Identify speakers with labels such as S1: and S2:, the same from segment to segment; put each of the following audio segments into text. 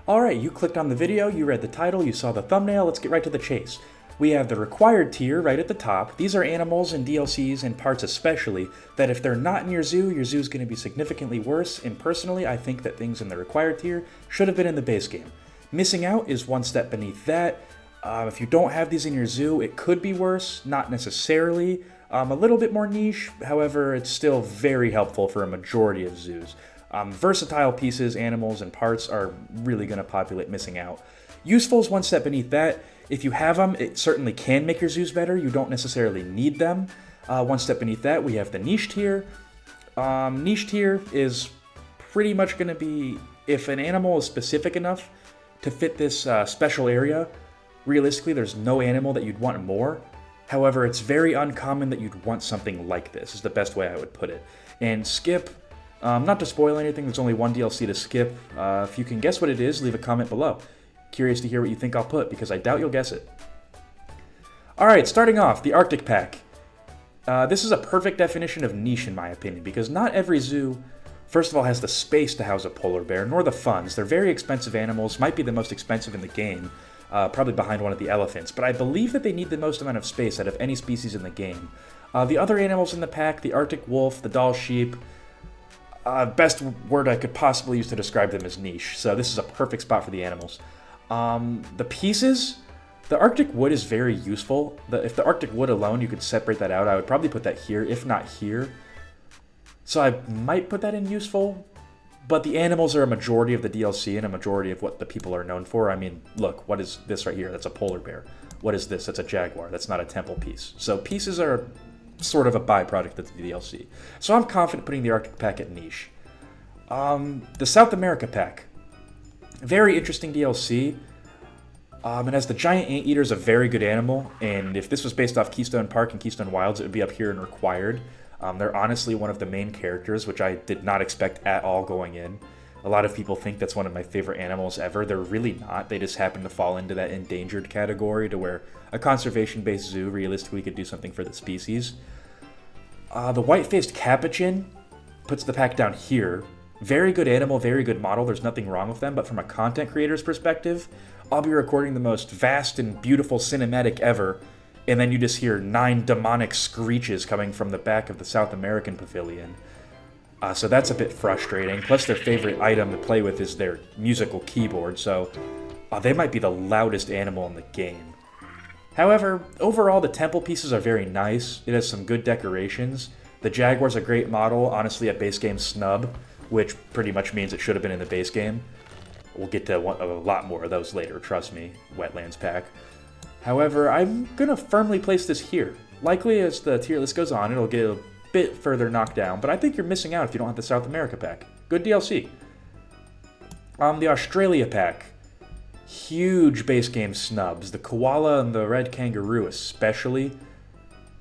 S1: Alright, you clicked on the video, you read the title, you saw the thumbnail, let's get right to the chase. We have the required tier right at the top. These are animals and DLCs and parts especially that if they're not in your zoo's going to be significantly worse, and personally I think that things in the required tier should have been in the base game. Missing out is one step beneath that. If you don't have these in your zoo, it could be worse, not necessarily. A little bit more niche, however, it's still very helpful for a majority of zoos. Versatile pieces, animals, and parts are really going to populate missing out. Useful is one step beneath that. If you have them, it certainly can make your zoos better. You don't necessarily need them. One step beneath that, we have the niche tier. Niche tier is pretty much going to be if an animal is specific enough to fit this special area. Realistically, there's no animal that you'd want more. However, it's very uncommon that you'd want something like this, is the best way I would put it. And skip, not to spoil anything, there's only one DLC to skip. If you can guess what it is, leave a comment below. Curious to hear what you think I'll put, because I doubt you'll guess it. Alright, starting off, the Arctic Pack. This is a perfect definition of niche in my opinion, because not every zoo, first of all, has the space to house a polar bear, nor the funds. They're very expensive animals, might be the most expensive in the game, probably behind one of the elephants, but I believe that they need the most amount of space out of any species in the game. The other animals in the pack, the Arctic wolf, the Dall sheep, best word I could possibly use to describe them is niche, so this is a perfect spot for the animals. The pieces, the Arctic wood is very useful. If the Arctic wood alone, you could separate that out, I would probably put that here, if not here. So I might put that in useful, but the animals are a majority of the DLC and a majority of what the people are known for. I mean, look, what is this right here? That's a polar bear. What is this? That's a jaguar. That's not a temple piece. So pieces are sort of a byproduct of the DLC. So I'm confident putting the Arctic pack at niche. The South America pack. Very interesting DLC. It has the giant anteater is a very good animal, and if this was based off Keystone Park and Keystone Wilds, it would be up here in required. They're honestly one of the main characters, which I did not expect at all going in. A lot of people think that's one of my favorite animals ever. They're really not. They just happen to fall into that endangered category to where a conservation-based zoo realistically could do something for the species. The white-faced capuchin puts the pack down here. Very good animal, very good model. There's nothing wrong with them, but from a content creator's perspective, I'll be recording the most vast and beautiful cinematic ever, and then you just hear 9 demonic screeches coming from the back of the South American pavilion. So that's a bit frustrating. Plus their favorite item to play with is their musical keyboard, so they might be the loudest animal in the game. However, overall the temple pieces are very nice. It has some good decorations. The Jaguar's a great model, honestly a base game snub, which pretty much means it should have been in the base game. We'll get to a lot more of those later, trust me, Wetlands pack. However, I'm going to firmly place this here. Likely as the tier list goes on, it'll get a bit further knocked down, but I think you're missing out if you don't have the South America pack. Good DLC. The Australia pack. Huge base game snubs. The koala and the red kangaroo especially.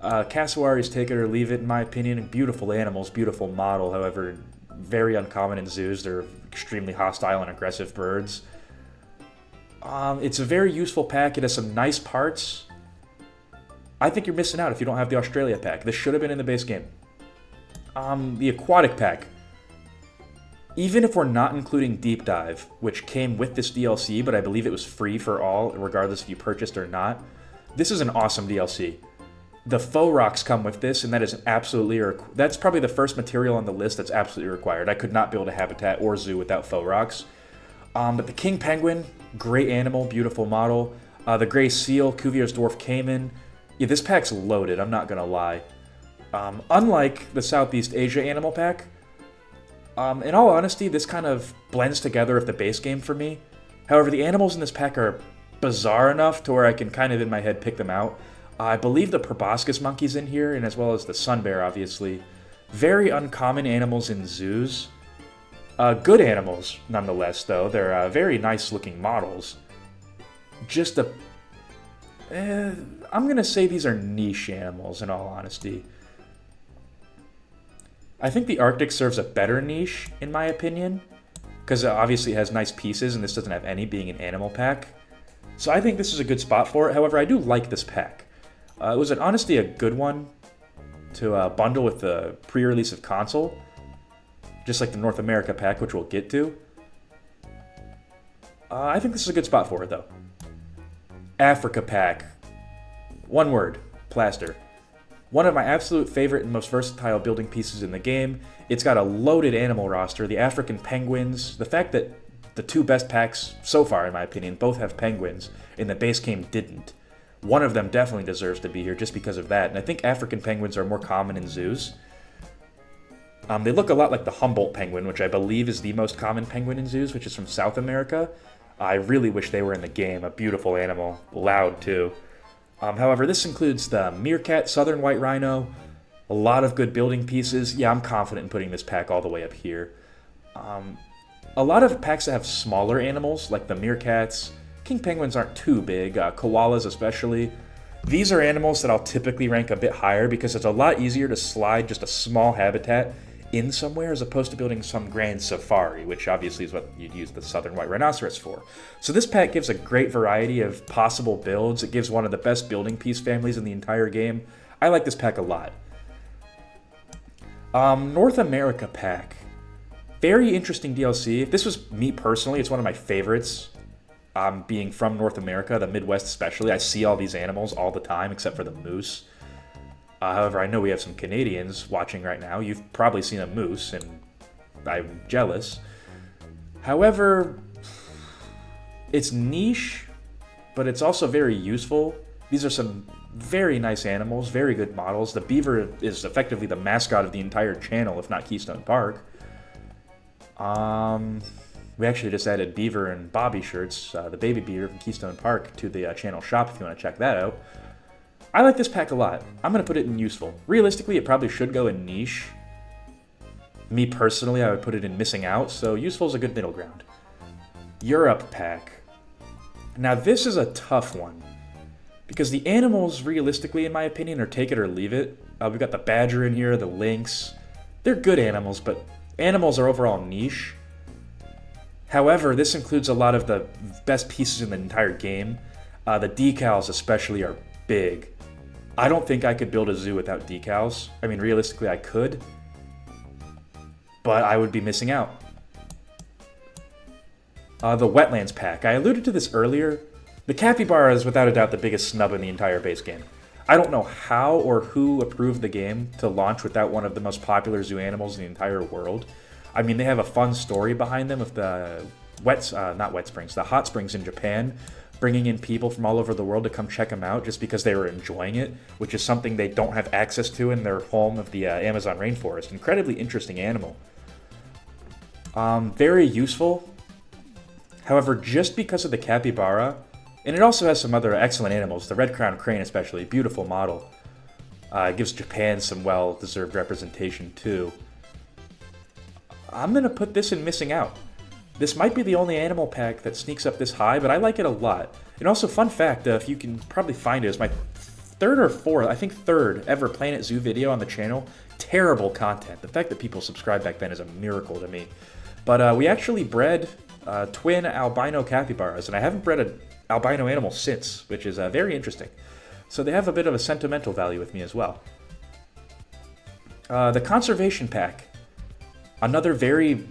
S1: Cassowaries, take it or leave it in my opinion. Beautiful animals, beautiful model, however, very uncommon in zoos. They're extremely hostile and aggressive birds. It's a very useful pack. It has some nice parts. I think you're missing out if you don't have the Australia pack. This should have been in the base game. The aquatic pack. Even if we're not including Deep Dive, which came with this DLC, but I believe it was free for all, regardless if you purchased or not, this is an awesome DLC. The faux rocks come with this, and that is absolutely that's probably the first material on the list that's absolutely required. I could not build a habitat or zoo without faux rocks. But the king penguin, great animal, beautiful model. The gray seal, Cuvier's dwarf caiman. Yeah, this pack's loaded, I'm not gonna lie. Unlike the Southeast Asia animal pack, in all honesty, this kind of blends together with the base game for me. However, the animals in this pack are bizarre enough to where I can kind of in my head pick them out. I believe the proboscis monkey's in here, and as well as the sun bear, obviously. Very uncommon animals in zoos. Good animals, nonetheless, though. They're very nice-looking models. Just I'm going to say these are niche animals, in all honesty. I think the Arctic serves a better niche, in my opinion, because obviously it has nice pieces, and this doesn't have any, being an animal pack. So I think this is a good spot for it. However, I do like this pack. It was honestly a good one to bundle with the pre-release of console, just like the North America pack, which we'll get to. I think this is a good spot for it, though. Africa pack. One word, plaster. One of my absolute favorite and most versatile building pieces in the game. It's got a loaded animal roster. The African penguins. The fact that the two best packs so far, in my opinion, both have penguins, and the base game didn't. One of them definitely deserves to be here just because of that. And I think African penguins are more common in zoos. They look a lot like the Humboldt penguin, which I believe is the most common penguin in zoos, which is from South America. I really wish they were in the game. A beautiful animal. Loud, too. However, this includes the meerkat, southern white rhino, a lot of good building pieces. Yeah, I'm confident in putting this pack all the way up here. A lot of packs that have smaller animals, like the meerkats, king penguins aren't too big, koalas especially. These are animals that I'll typically rank a bit higher because it's a lot easier to slide just a small habitat in somewhere as opposed to building some grand safari, which obviously is what you'd use the southern white rhinoceros for. So this pack gives a great variety of possible builds. It gives one of the best building piece families in the entire game. I like this pack a lot. North America pack. Very interesting DLC. If this was me personally, it's one of my favorites. Being from North America, the Midwest especially, I see all these animals all the time except for the moose. However, I know we have some Canadians watching right now. You've probably seen a moose, and I'm jealous. However, it's niche, but it's also very useful. These are some very nice animals, very good models. The beaver is effectively the mascot of the entire channel, if not Keystone Park. We actually just added beaver and Bobby shirts, the baby beaver from Keystone Park, to the channel shop if you want to check that out. I like this pack a lot. I'm going to put it in useful. Realistically, it probably should go in niche. Me personally, I would put it in missing out, so useful is a good middle ground. Europe pack. Now this is a tough one, because the animals, realistically, in my opinion, are take it or leave it. We've got the badger in here, the lynx. They're good animals, but animals are overall niche. However, this includes a lot of the best pieces in the entire game. The decals especially are big. I don't think I could build a zoo without decals. I mean, realistically, I could, but I would be missing out. The wetlands pack. I alluded to this earlier. The capybara is without a doubt the biggest snub in the entire base game. I don't know how or who approved the game to launch without one of the most popular zoo animals in the entire world. I mean, they have a fun story behind them with the the hot springs in Japan, bringing in people from all over the world to come check them out just because they were enjoying it, which is something they don't have access to in their home of the Amazon rainforest. Incredibly interesting animal. Very useful. However, just because of the capybara, and it also has some other excellent animals, the red-crowned crane especially, beautiful model. It gives Japan some well-deserved representation too. I'm going to put this in missing out. This might be the only animal pack that sneaks up this high, but I like it a lot. And also, fun fact, if you can probably find it, is my third or fourth, I think third ever Planet Zoo video on the channel. Terrible content. The fact that people subscribed back then is a miracle to me. But we actually bred twin albino capybaras, and I haven't bred an albino animal since, which is very interesting. So they have a bit of a sentimental value with me as well. The conservation pack. Another very,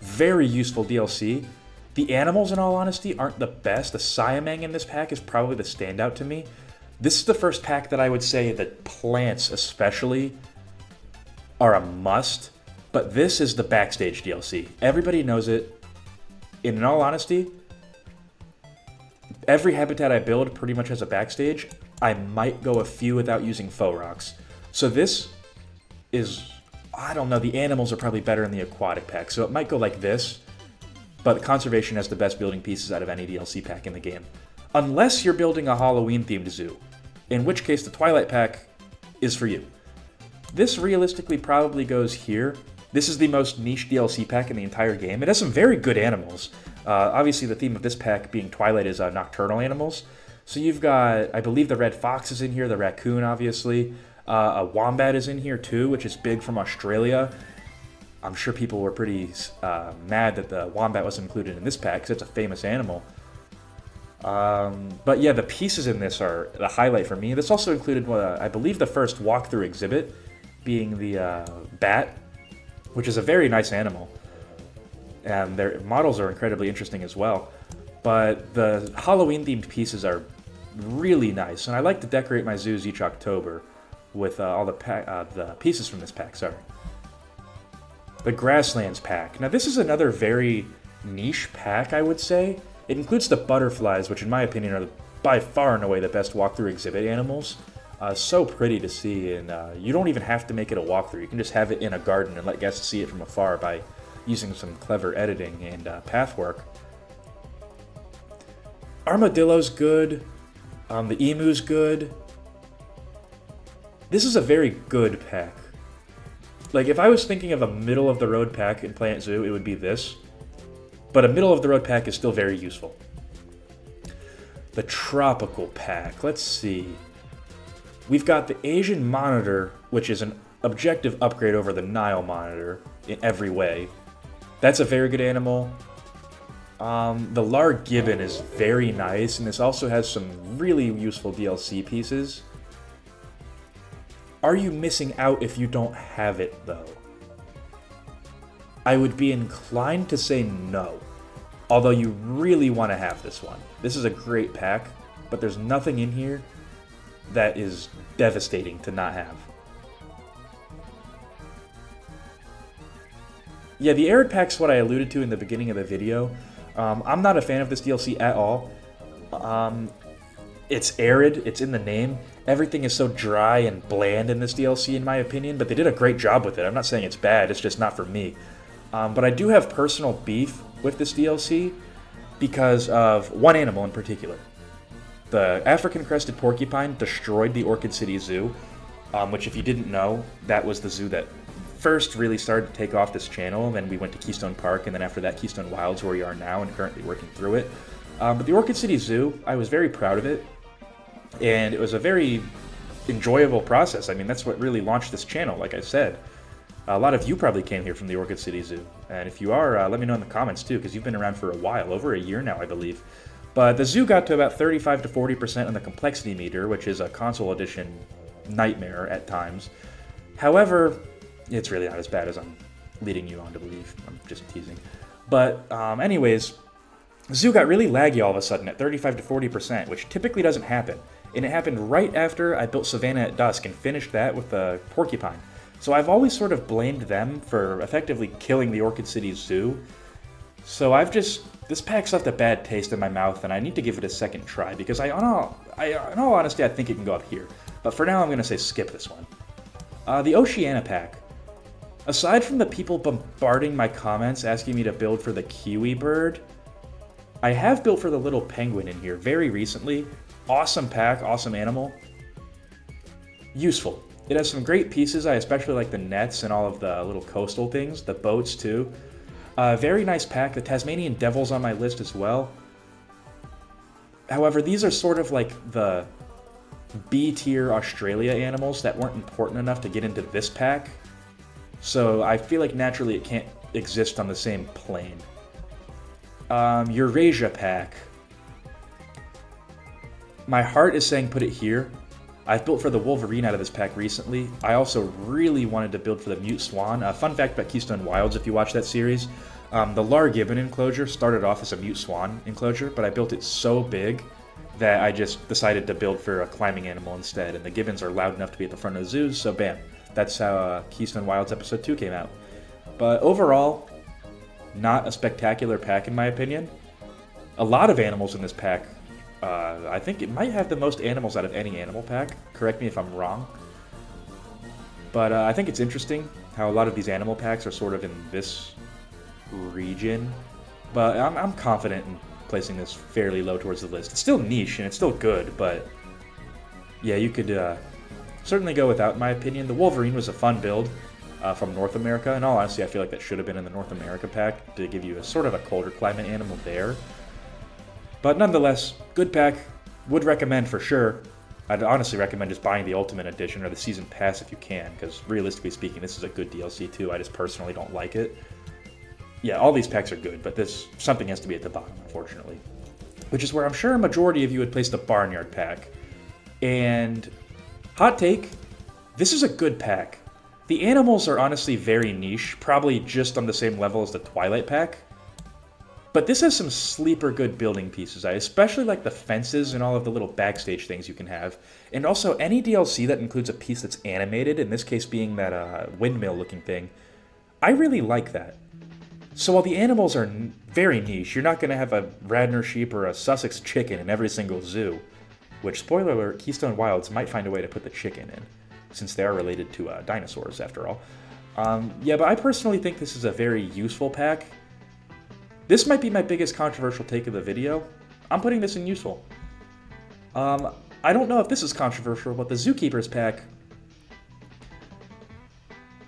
S1: very useful DLC. The animals, in all honesty, aren't the best. The Siamang in this pack is probably the standout to me. This is the first pack that I would say that plants especially are a must, but this is the backstage DLC. Everybody knows it. In all honesty, every habitat I build pretty much has a backstage. I might go a few without using faux rocks. So this is, I don't know, the animals are probably better in the aquatic pack, so it might go like this, but conservation has the best building pieces out of any DLC pack in the game. Unless you're building a Halloween-themed zoo, in which case the Twilight pack is for you. This realistically probably goes here. This is the most niche DLC pack in the entire game. It has some very good animals. Obviously the theme of this pack being Twilight is nocturnal animals. So you've got, I believe the red fox is in here, the raccoon obviously. A wombat is in here too, which is big from Australia. I'm sure people were pretty mad that the wombat wasn't included in this pack because it's a famous animal. But yeah, the pieces in this are the highlight for me. This also included, I believe, the first walkthrough exhibit, being the bat, which is a very nice animal. And their models are incredibly interesting as well. But the Halloween-themed pieces are really nice, and I like to decorate my zoos each October with all the pieces from this pack, sorry. The Grasslands pack. Now this is another very niche pack, I would say. It includes the butterflies, which in my opinion are by far and away the best walkthrough exhibit animals. So pretty to see, and you don't even have to make it a walkthrough. You can just have it in a garden and let guests see it from afar by using some clever editing and path work. Armadillo's good. The emu's good. This is a very good pack. Like, if I was thinking of a middle-of-the-road pack in Planet Zoo, it would be this. But a middle-of-the-road pack is still very useful. The Tropical pack. Let's see. We've got the Asian Monitor, which is an objective upgrade over the Nile Monitor in every way. That's a very good animal. The Lar Gibbon is very nice, and this also has some really useful DLC pieces. Are you missing out if you don't have it, though? I would be inclined to say no, although you really want to have this one. This is a great pack, but there's nothing in here that is devastating to not have. Yeah, the Arid pack's what I alluded to in the beginning of the video. I'm not a fan of this DLC at all. It's arid, it's in the name. Everything is so dry and bland in this DLC, in my opinion, but they did a great job with it. I'm not saying it's bad, it's just not for me. But I do have personal beef with this DLC because of one animal in particular. The African-crested porcupine destroyed the Orchid City Zoo, which, if you didn't know, that was the zoo that first really started to take off this channel, and then we went to Keystone Park, and then after that Keystone Wilds, where we are now, and currently working through it. But the Orchid City Zoo, I was very proud of it, and it was a very enjoyable process. I mean, that's what really launched this channel, like I said. A lot of you probably came here from the Orchid City Zoo, and if you are, let me know in the comments too, because you've been around for a while, over a year now, I believe. But the zoo got to about 35 to 40% on the complexity meter, which is a console edition nightmare at times. However, it's really not as bad as I'm leading you on to believe. I'm just teasing. But anyways, the zoo got really laggy all of a sudden at 35 to 40%, which typically doesn't happen. And it happened right after I built Savannah at Dusk and finished that with the porcupine. So I've always sort of blamed them for effectively killing the Orchid City Zoo. So this pack's left a bad taste in my mouth, and I need to give it a second try, because in all honesty, I think it can go up here. But for now, I'm going to say skip this one. The Oceania pack. Aside from the people bombarding my comments asking me to build for the kiwi bird, I have built for the little penguin in here very recently. Awesome pack, awesome animal. Useful. It has some great pieces. I especially like the nets and all of the little coastal things, the boats too. Very nice pack. The Tasmanian Devil's on my list as well. However, these are sort of like the B-tier Australia animals that weren't important enough to get into this pack. So I feel like naturally it can't exist on the same plane. Eurasia pack. My heart is saying put it here. I've built for the Wolverine out of this pack recently. I also really wanted to build for the Mute Swan. Fun fact about Keystone Wilds, if you watch that series, the Lar Gibbon enclosure started off as a Mute Swan enclosure, but I built it so big that I just decided to build for a climbing animal instead, and the gibbons are loud enough to be at the front of the zoos, so bam. That's how Keystone Wilds Episode 2 came out. But overall, not a spectacular pack in my opinion. A lot of animals in this pack. I think it might have the most animals out of any animal pack. Correct me if I'm wrong. But I think it's interesting how a lot of these animal packs are sort of in this region. But I'm confident in placing this fairly low towards the list. It's still niche and it's still good, but yeah, you could certainly go without, in my opinion. The Wolverine was a fun build from North America. In all honesty, I feel like that should have been in the North America pack to give you a sort of a colder climate animal there. But nonetheless, good pack. Would recommend for sure. I'd honestly recommend just buying the Ultimate Edition or the Season Pass if you can, because realistically speaking, this is a good DLC too. I just personally don't like it. Yeah, all these packs are good, but something has to be at the bottom, unfortunately. Which is where I'm sure a majority of you would place the Barnyard pack. And hot take, this is a good pack. The animals are honestly very niche, probably just on the same level as the Twilight pack. But this has some sleeper good building pieces. I especially like the fences and all of the little backstage things you can have. And also any DLC that includes a piece that's animated, in this case being that windmill looking thing. I really like that. So while the animals are very niche, you're not going to have a Radnor sheep or a Sussex chicken in every single zoo. Which, spoiler alert, Keystone Wilds might find a way to put the chicken in, since they are related to dinosaurs after all. Yeah, but I personally think this is a very useful pack. This might be my biggest controversial take of the video. I'm putting this in useful. I don't know if this is controversial, but the Zookeeper's pack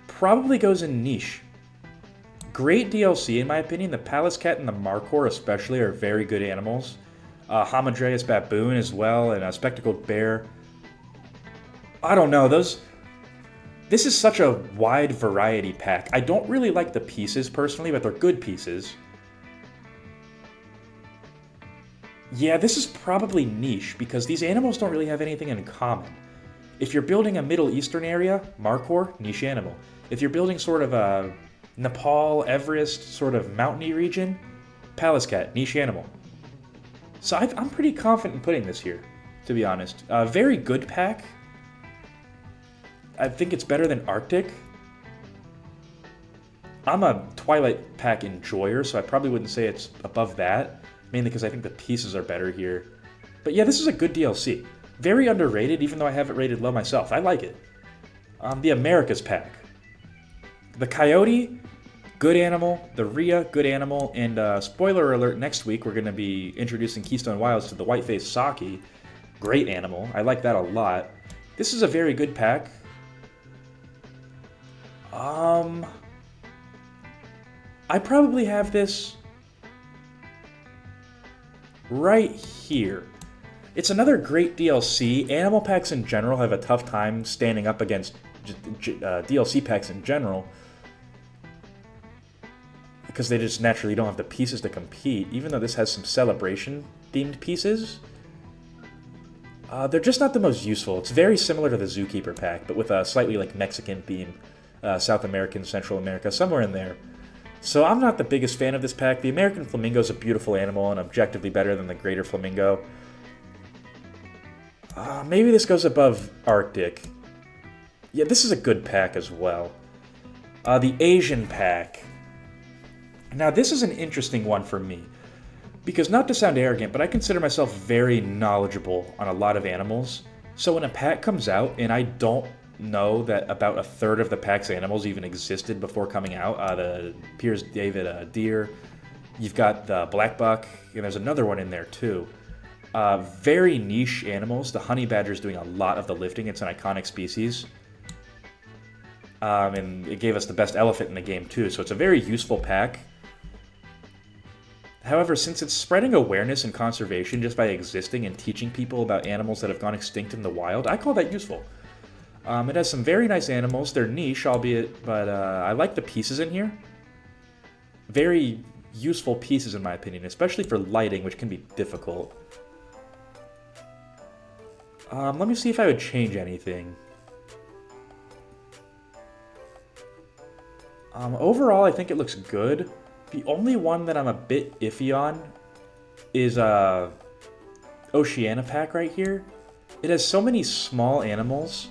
S1: probably goes in niche. Great DLC, in my opinion. The Palace Cat and the Markhor especially are very good animals. Hamadryas Baboon as well, and a Spectacled Bear. I don't know, this is such a wide variety pack. I don't really like the pieces personally, but they're good pieces. Yeah, this is probably niche, because these animals don't really have anything in common. If you're building a Middle Eastern area, Markhor, niche animal. If you're building sort of a Nepal, Everest, sort of mountainy region, Palace Cat, niche animal. So I'm pretty confident in putting this here, to be honest. Very good pack. I think it's better than Arctic. I'm a Twilight pack enjoyer, so I probably wouldn't say it's above that. Mainly because I think the pieces are better here. But yeah, this is a good DLC. Very underrated, even though I have it rated low myself. I like it. The Americas pack. The Coyote, good animal. The Rhea, good animal. And spoiler alert, next week we're going to be introducing Keystone Wilds to the White-Faced Saki. Great animal. I like that a lot. This is a very good pack. I probably have this right here. It's another great DLC. Animal packs in general have a tough time standing up against DLC packs in general, because they just naturally don't have the pieces to compete, even though this has some celebration-themed pieces. They're just not the most useful. It's very similar to the Zookeeper pack, but with a slightly like Mexican theme, South American, Central America, somewhere in there. So I'm not the biggest fan of this pack. The American Flamingo is a beautiful animal and objectively better than the Greater Flamingo. Maybe this goes above Arctic. Yeah, this is a good pack as well. The Asian pack. Now this is an interesting one for me. Because not to sound arrogant, but I consider myself very knowledgeable on a lot of animals. So when a pack comes out and I don't know that about a third of the pack's animals even existed before coming out, the Piers David deer, you've got the black buck, and there's another one in there too. Very niche animals. The honey badger is doing a lot of the lifting. It's an iconic species. And it gave us the best elephant in the game too, so it's a very useful pack. However, since it's spreading awareness and conservation just by existing and teaching people about animals that have gone extinct in the wild, I call that useful. It has some very nice animals. They're niche, albeit, but I like the pieces in here. Very useful pieces, in my opinion, especially for lighting, which can be difficult. Let me see if I would change anything. Overall, I think it looks good. The only one that I'm a bit iffy on is Oceania pack right here. It has so many small animals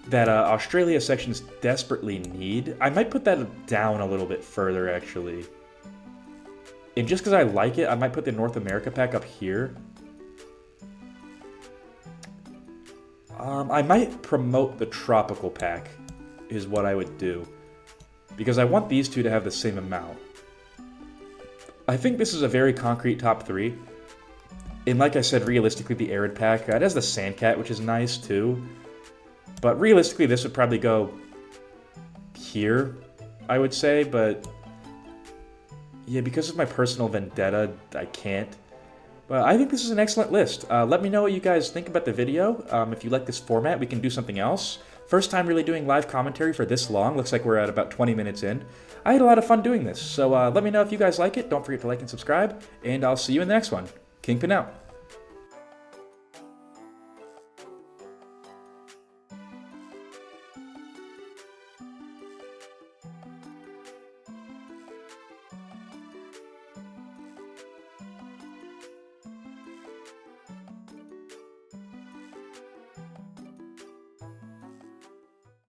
S1: that Australia sections desperately need. I might put that down a little bit further, actually. And just because I like it, I might put the North America pack up here. I might promote the tropical pack, is what I would do. Because I want these two to have the same amount. I think this is a very concrete top 3. And like I said, realistically, the arid pack, it has the Sandcat, which is nice too. But realistically, this would probably go here, I would say. But yeah, because of my personal vendetta, I can't. But I think this is an excellent list. Let me know what you guys think about the video. If you like this format, we can do something else. First time really doing live commentary for this long. Looks like we're at about 20 minutes in. I had a lot of fun doing this. So let me know if you guys like it. Don't forget to like and subscribe. And I'll see you in the next one. Kingpin out.